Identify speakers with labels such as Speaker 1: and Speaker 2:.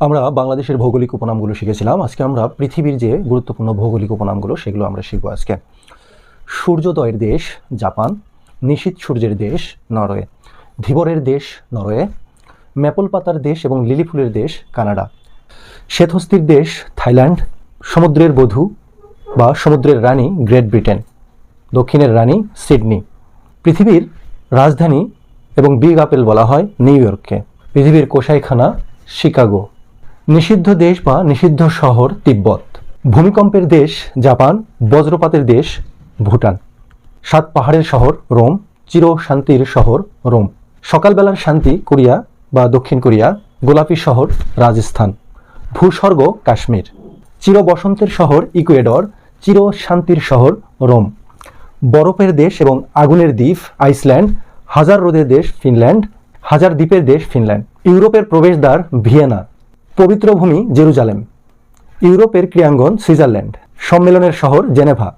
Speaker 1: আমরা বাংলাদেশের ভৌগোলিক উপনামগুলো শিখেছিলাম। আজকে আমরা পৃথিবীর যে গুরুত্বপূর্ণ ভৌগোলিক উপনামগুলো সেগুলো আমরা শিখব আজকে। সূর্যোদয়ের দেশ জাপান, নিশীথ সূর্যের দেশ নরওয়ে, ধীবরের দেশ নরওয়ে, ম্যাপল পাতার দেশ এবং লিলি ফুলের দেশ কানাডা, শ্বেতহস্তির দেশ থাইল্যান্ড, সমুদ্রের বধূ বা সমুদ্রের রানী গ্রেট ব্রিটেন, দক্ষিণের রানী সিডনি। পৃথিবীর রাজধানী এবং বিগ আপেল বলা হয় নিউ ইয়র্ককে। পৃথিবীর কসাইখানা শিকাগো। নিষিদ্ধ দেশ বা নিষিদ্ধ শহর তিব্বত। ভূমিকম্পের দেশ জাপান, বজ্রপাতের দেশ ভুটান। সাত পাহাড়ের শহর রোম, চির শান্তির শহর রোম। সকালবেলার শান্তি কোরিয়া বা দক্ষিণ কোরিয়া, গোলাপি শহর রাজস্থান। ভূস্বর্গ কাশ্মীর। চির বসন্তের শহর ইকুয়েডর, চির শান্তির শহর রোম। বরফের দেশ এবং আগুনের দ্বীপ আইসল্যান্ড, হাজার রোদের দেশ ফিনল্যান্ড, হাজার দ্বীপের দেশ ফিনল্যান্ড। ইউরোপের প্রবেশদ্বার ভিয়েনা। পবিত্র ভূমি জেরুজালেম। ইউরোপের ক্রীড়াঙ্গন সুইজারল্যান্ড। সম্মেলনের শহর জেনেভা।